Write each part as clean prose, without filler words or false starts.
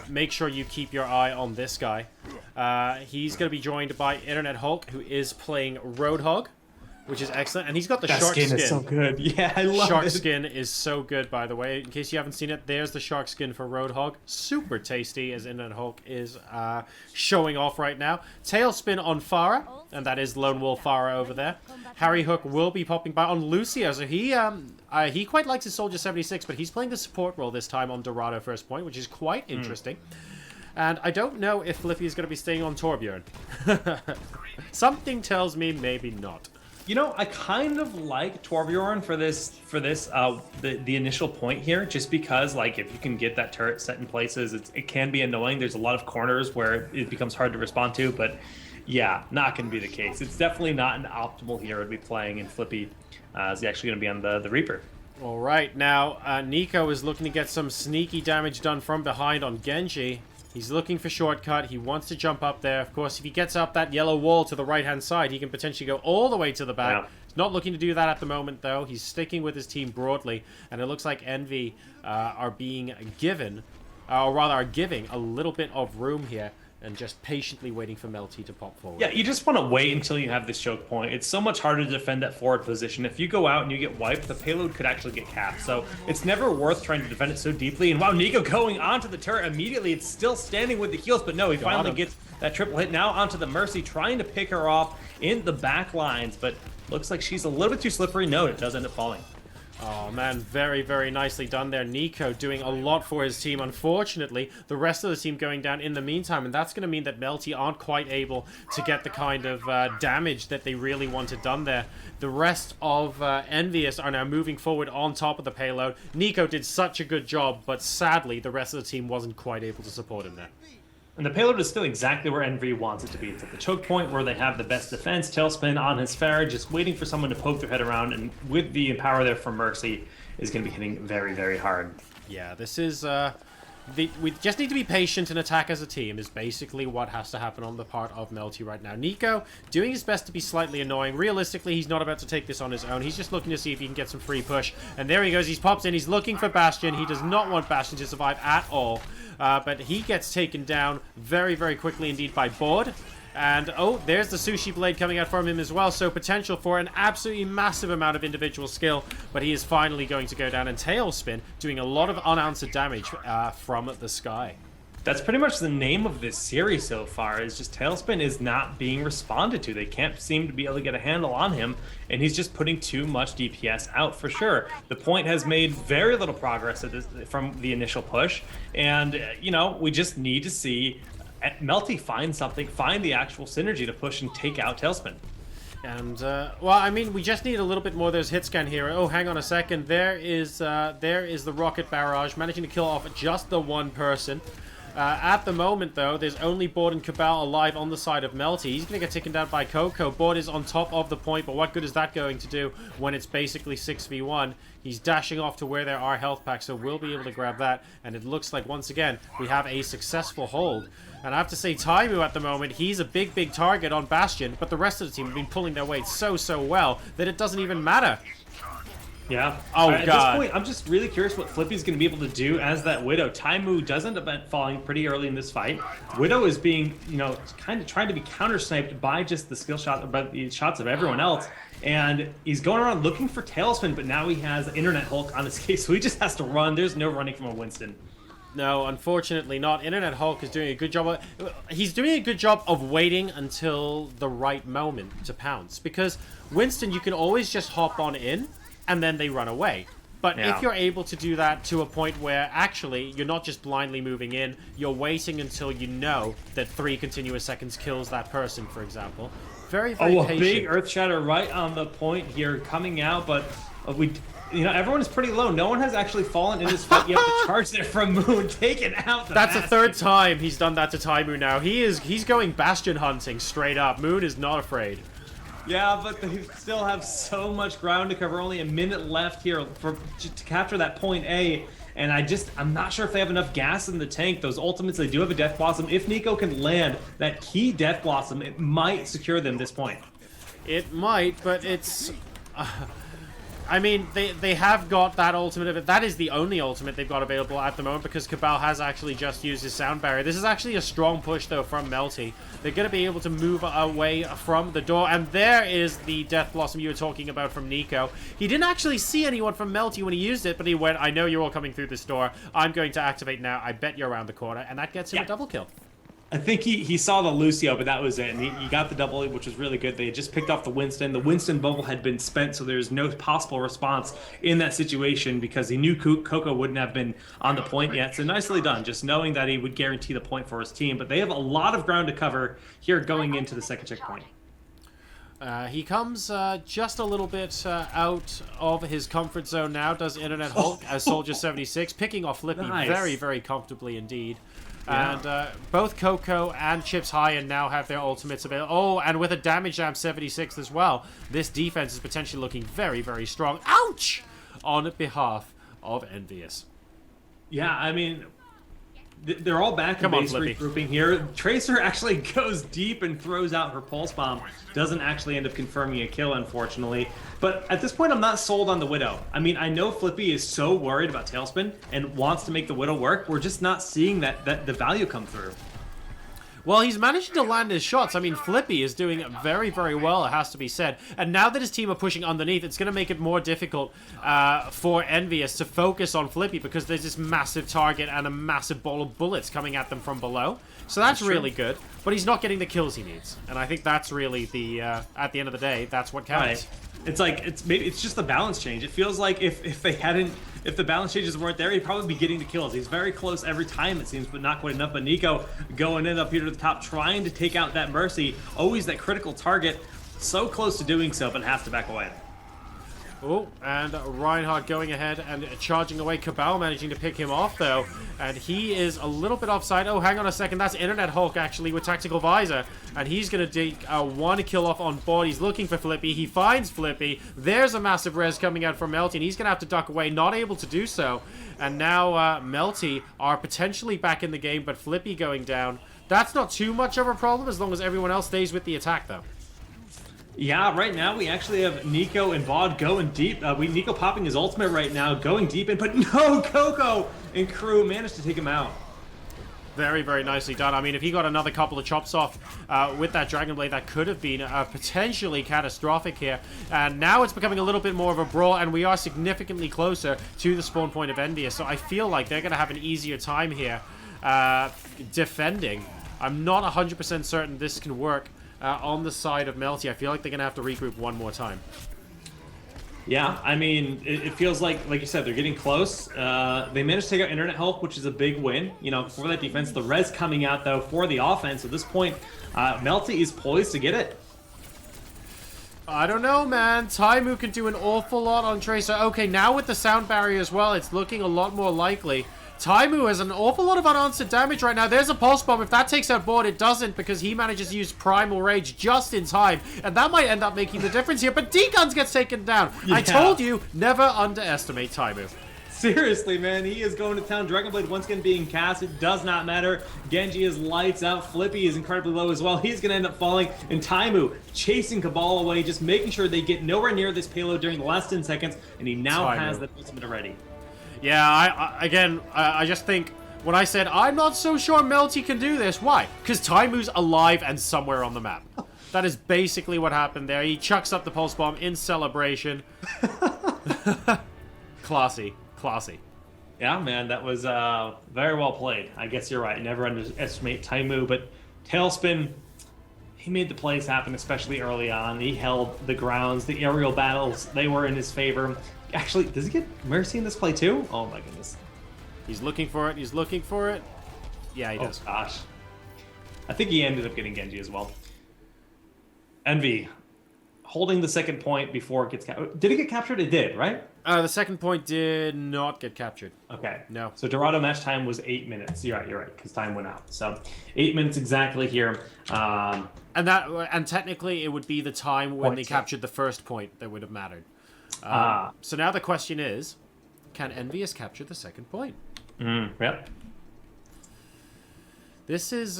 make sure you keep your eye on this guy. He's going to be joined by INTERNETHULK, who is playing Roadhog, which is excellent. And he's got the shark skin. That skin is so good. Yeah, I love shark it. skin is so good, by the way. In case you haven't seen it, there's the shark skin for Roadhog. Super tasty, as INTERNETHULK is showing off right now. Talespin on Pharah, and that is Lone Wolf Pharah over there. HarryHook will be popping by on Lucio, so he quite likes his Soldier 76, but he's playing the support role this time on Dorado first point, which is quite interesting. And I don't know if Flippy is going to be staying on Torbjorn. Something tells me maybe not. You know, I kind of like Torbjorn for the initial point here, just because, like, if you can get that turret set in places, it can be annoying. There's a lot of corners where it becomes hard to respond to, but yeah, not going to be the case. It's definitely not an optimal hero to be playing, and Flippy is actually going to be on the Reaper. All right, now Nico is looking to get some sneaky damage done from behind on Genji. He's looking for shortcut. He wants to jump up there. Of course, if he gets up that yellow wall to the right-hand side, he can potentially go all the way to the back. Yeah. He's not looking to do that at the moment, though. He's sticking with his team broadly, and it looks like Envy are being given, or rather are giving, a little bit of room here, and just patiently waiting for Melty to pop forward. Yeah, you just want to wait until you have this choke point. It's so much harder to defend that forward position. If you go out and you get wiped, the payload could actually get capped. So it's never worth trying to defend it so deeply. And wow, Nico going onto the turret immediately. It's still standing with the heals, but no, he finally gets that triple hit. Now onto the Mercy, trying to pick her off in the back lines, but looks like she's a little bit too slippery. No, it does end up falling. Oh man, very, very nicely done there. Nico doing a lot for his team. Unfortunately, the rest of the team going down in the meantime, and that's going to mean that Melty aren't quite able to get the kind of damage that they really wanted done there. The rest of EnVyUs are now moving forward on top of the payload. Nico did such a good job, but sadly, the rest of the team wasn't quite able to support him there. And the payload is still exactly where Envy wants it to be. It's at the choke point where they have the best defense. Talespin on his Pharah, just waiting for someone to poke their head around, and with the power there from Mercy, is going to be hitting very, very hard. Yeah, this is... we just need to be patient and attack as a team is basically what has to happen on the part of Melty right now. Nico doing his best to be slightly annoying. Realistically, he's not about to take this on his own. He's just looking to see if he can get some free push. And there he goes. He's popped in. He's looking for Bastion. He does not want Bastion to survive at all. But he gets taken down very, very quickly indeed by Baud. And, oh, there's the Sushi Blade coming out from him as well. So potential for an absolutely massive amount of individual skill. But he is finally going to go down. And Talespin doing a lot of unanswered damage from the sky. That's pretty much the name of this series so far, is just Talespin is not being responded to. They can't seem to be able to get a handle on him, and he's just putting too much DPS out for sure. The point has made very little progress from the initial push, and, you know, we just need to see Melty find something, find the actual synergy to push and take out Talespin. And, well, I mean, we just need a little bit more of those hit scan here. Oh, hang on a second. There is the rocket barrage, managing to kill off just the one person. At the moment, though, there's only Baud and Kabal alive on the side of Melty. He's going to get taken down by Cocco. Baud is on top of the point, but what good is that going to do when it's basically 6v1? He's dashing off to where there are health packs, so we'll be able to grab that. And it looks like, once again, we have a successful hold. And I have to say, Taimou at the moment, he's a big, big target on Bastion, but the rest of the team have been pulling their weight so, so well that it doesn't even matter. Yeah. Oh, at God. this point, I'm just really curious what Flippy's going to be able to do as that Widow. Taimou does end up falling pretty early in this fight. Widow is being, you know, kind of trying to be counter-sniped by just the skill shot, by the shots of everyone else. And he's going around looking for Talespin, but now he has INTERNETHULK on his case, so he just has to run. There's no running from a Winston. No, unfortunately not. INTERNETHULK is doing a good job. He's doing a good job of waiting until the right moment to pounce. Because Winston, you can always just hop on in, and then they run away. But if you're able to do that to a point where actually you're not just blindly moving in, you're waiting until you know that 3 continuous seconds kills that person, for example. Very, very patient. Big Earth Shatter right on the point here coming out, but you know, everyone is pretty low. No one has actually fallen in this fight. You have to charge there from Moon, taken out the That's the third time he's done that to Taimou now. He's going Bastion hunting straight up. Moon is not afraid. Yeah, but they still have so much ground to cover. Only a minute left here to capture that point A. And I'm not sure if they have enough gas in the tank. Those ultimates, they do have a Death Blossom. If Nico can land that key Death Blossom, it might secure them this point. It might, but it's... I mean, they have got that ultimate. That is the only ultimate they've got available at the moment because Kabal has actually just used his sound barrier. This is actually a strong push, though, from Melty. They're going to be able to move away from the door. And there is the Death Blossom you were talking about from Nico. He didn't actually see anyone from Melty when he used it, but he went, I know you're all coming through this door. I'm going to activate now. I bet you're around the corner. And that gets him a double kill. I think he saw the Lucio, but that was it. And he got the double, which was really good. They had just picked off the Winston. The Winston bubble had been spent, so there's no possible response in that situation because he knew Cocco wouldn't have been on the point yet. So nicely done, just knowing that he would guarantee the point for his team. But they have a lot of ground to cover here going into the second checkpoint. He comes just a little bit out of his comfort zone now, does INTERNETHULK as Soldier 76, picking off Flippy very, very comfortably indeed. Yeah. And both Cocco and chipshajen now have their ultimates available. Oh, and with a damage jam 76 as well, this defense is potentially looking very, very strong. Ouch! On behalf of EnVyUs. Yeah, I mean, they're all back in base regrouping here. Tracer actually goes deep and throws out her pulse bomb. Doesn't actually end up confirming a kill, unfortunately. But at this point, I'm not sold on the Widow. I mean, I know Flippy is so worried about Talespin and wants to make the Widow work. We're just not seeing that the value come through. Well, he's managing to land his shots. I mean, Flippy is doing very, very well, it has to be said. And now that his team are pushing underneath, it's going to make it more difficult for EnVyUs to focus on Flippy because there's this massive target and a massive ball of bullets coming at them from below. So that's really good. But he's not getting the kills he needs. And I think that's really the, at the end of the day, that's what counts. Right. It's like, it's just the balance change. It feels like if the balance changes weren't there, he'd probably be getting the kills. He's very close every time, it seems, but not quite enough. But Nico going in up here to the top, trying to take out that Mercy. Always that critical target. So close to doing so, but has to back away. Oh, and Reinhardt going ahead and charging away. Kabal managing to pick him off, though. And he is a little bit offside. Oh, hang on a second. That's INTERNETHULK, actually, with Tactical Visor. And he's going to take one kill off on Baud. He's looking for Flippy. He finds Flippy. There's a massive res coming out from Melty, and he's going to have to duck away. Not able to do so. And now Melty are potentially back in the game, but Flippy going down. That's not too much of a problem as long as everyone else stays with the attack, though. Yeah, right now we actually have Nico and Baud going deep. Nico popping his ultimate right now, going deep in, but no, Cocco and crew managed to take him out. Very, very nicely done. I mean, if he got another couple of chops off with that Dragon Blade, that could have been potentially catastrophic here. And now it's becoming a little bit more of a brawl, and we are significantly closer to the spawn point of EnVyUs. So I feel like they're going to have an easier time here defending. I'm not 100% certain this can work. On the side of Melty, I feel like they're going to have to regroup one more time. Yeah, I mean, it feels like you said, they're getting close. They managed to take out INTERNETHULK, which is a big win, you know, for that defense. The res coming out, though, for the offense. At this point, Melty is poised to get it. I don't know, man. Taimou can do an awful lot on Tracer. Okay, now with the sound barrier as well, it's looking a lot more likely. Taimou has an awful lot of unanswered damage right now. There's a pulse bomb. If that takes out Baud, it doesn't because he manages to use Primal Rage just in time. And that might end up making the difference here. But Degun gets taken down. Yeah. I told you, never underestimate Taimou. Seriously, man, he is going to town. Dragon Blade once again being cast. It does not matter. Genji is lights out. Flippy is incredibly low as well. He's going to end up falling. And Taimou chasing Kabal away, just making sure they get nowhere near this payload during the last 10 seconds. And he now has the ultimate already. Yeah, I just think when I said I'm not so sure Melty can do this, why? Because Taimou's alive and somewhere on the map. That is basically what happened there. He chucks up the pulse bomb in celebration. Classy, classy. Yeah, man, that was very well played. I guess you're right. Never underestimate Taimou, but Talespin, he made the plays happen, especially early on. He held the grounds, the aerial battles, they were in his favor. Actually, does he get Mercy in this play too? Oh my goodness. He's looking for it. He's looking for it. Yeah, he does. Oh gosh. I think he ended up getting Genji as well. Envy, holding the second point before it gets captured. Did it get captured? It did, right? The second point did not get captured. Okay. No. So Dorado match time was 8 minutes. You're right, because time went out. So 8 minutes exactly here. And technically it would be the time when they captured the first point that would have mattered. So now the question is, can EnVyUs capture the second point? Yep. This is,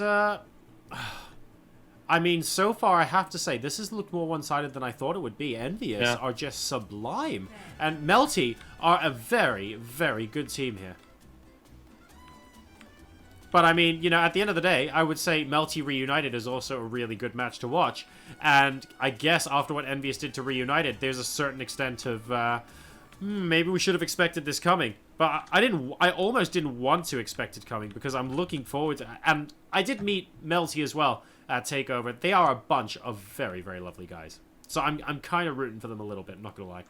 I mean, so far, I have to say, this has looked more one-sided than I thought it would be. EnVyUs are just sublime. And Melty are a very, very good team here. But, I mean, you know, at the end of the day, I would say Melty Reunited is also a really good match to watch. And I guess after what EnVyUs did to Reunited, there's a certain extent of, maybe we should have expected this coming. But I almost didn't want to expect it coming because I'm looking forward to it. And I did meet Melty as well at TakeOver. They are a bunch of very, very lovely guys. So I'm kind of rooting for them a little bit, not going to lie.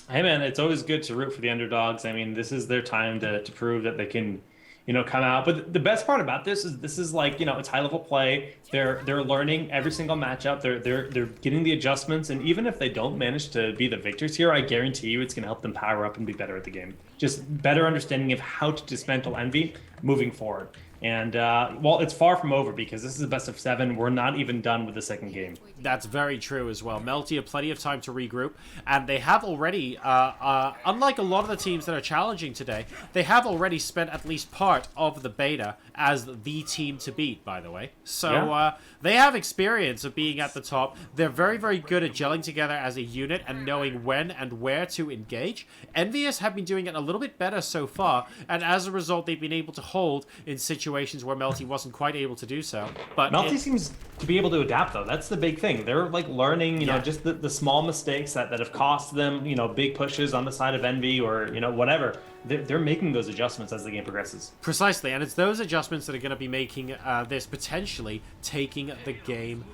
Hey, man, it's always good to root for the underdogs. I mean, this is their time to prove that they can, you know, come out. But the best part about this is like, you know, it's high level play. They're learning every single matchup. They're getting the adjustments, and even if they don't manage to be the victors here, I guarantee you it's going to help them power up and be better at the game. Just better understanding of how to dismantle Envy moving forward. And, well, it's far from over because this is a best of 7. We're not even done with the second game. That's very true as well. Melty have plenty of time to regroup, and they have already, unlike a lot of the teams that are challenging today, they have already spent at least part of the beta as the team to beat, by the way. So they have experience of being at the top. They're very, very good at gelling together as a unit and knowing when and where to engage. EnVyUs have been doing it a little bit better so far, and as a result, they've been able to hold in situations where Melty wasn't quite able to do so. But Melty seems to be able to adapt, though. That's the big thing. They're like learning, you know, just the small mistakes that have cost them, you know, big pushes on the side of Envy or, you know, whatever. They're making those adjustments as the game progresses. Precisely, and it's those adjustments that are going to be making this potentially taking the game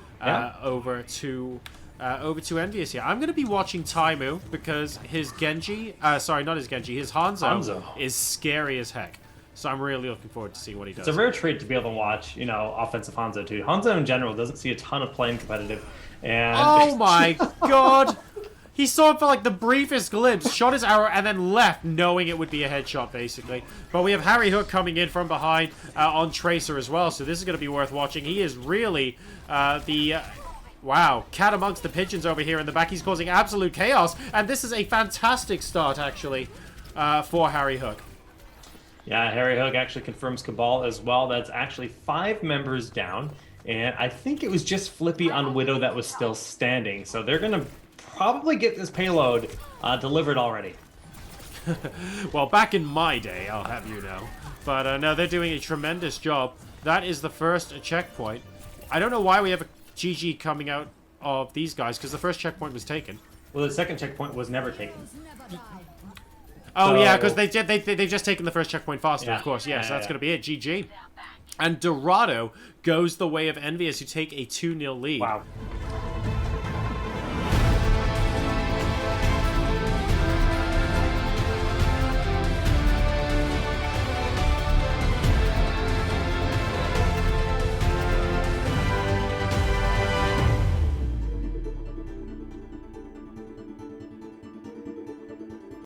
over to EnVyUs here. I'm going to be watching Taimou because his Genji, sorry, not his Genji, his Hanzo is scary as heck. So I'm really looking forward to seeing what he does. It's a rare treat to be able to watch, you know, offensive Hanzo too. Hanzo in general doesn't see a ton of play in competitive. And oh my god! He saw it for like the briefest glimpse, shot his arrow, and then left, knowing it would be a headshot, basically. But we have HarryHook coming in from behind on Tracer as well, so this is going to be worth watching. He is really wow, cat amongst the pigeons over here in the back. He's causing absolute chaos, and this is a fantastic start, actually, for HarryHook. Yeah, HarryHook actually confirms Kabal as well. That's actually 5 members down, and I think it was just Flippy on Widow that was still standing. So they're going to probably get this payload delivered already. Well, back in my day, I'll have you know. But no, they're doing a tremendous job. That is the first checkpoint. I don't know why we have a GG coming out of these guys, because the first checkpoint was taken. Well, the second checkpoint was never taken. Oh, so, yeah, because they've just taken the first checkpoint faster, of course. Yeah, so that's going to be it. GG. And Dorado goes the way of EnVyUs, who take a 2-0 lead. Wow.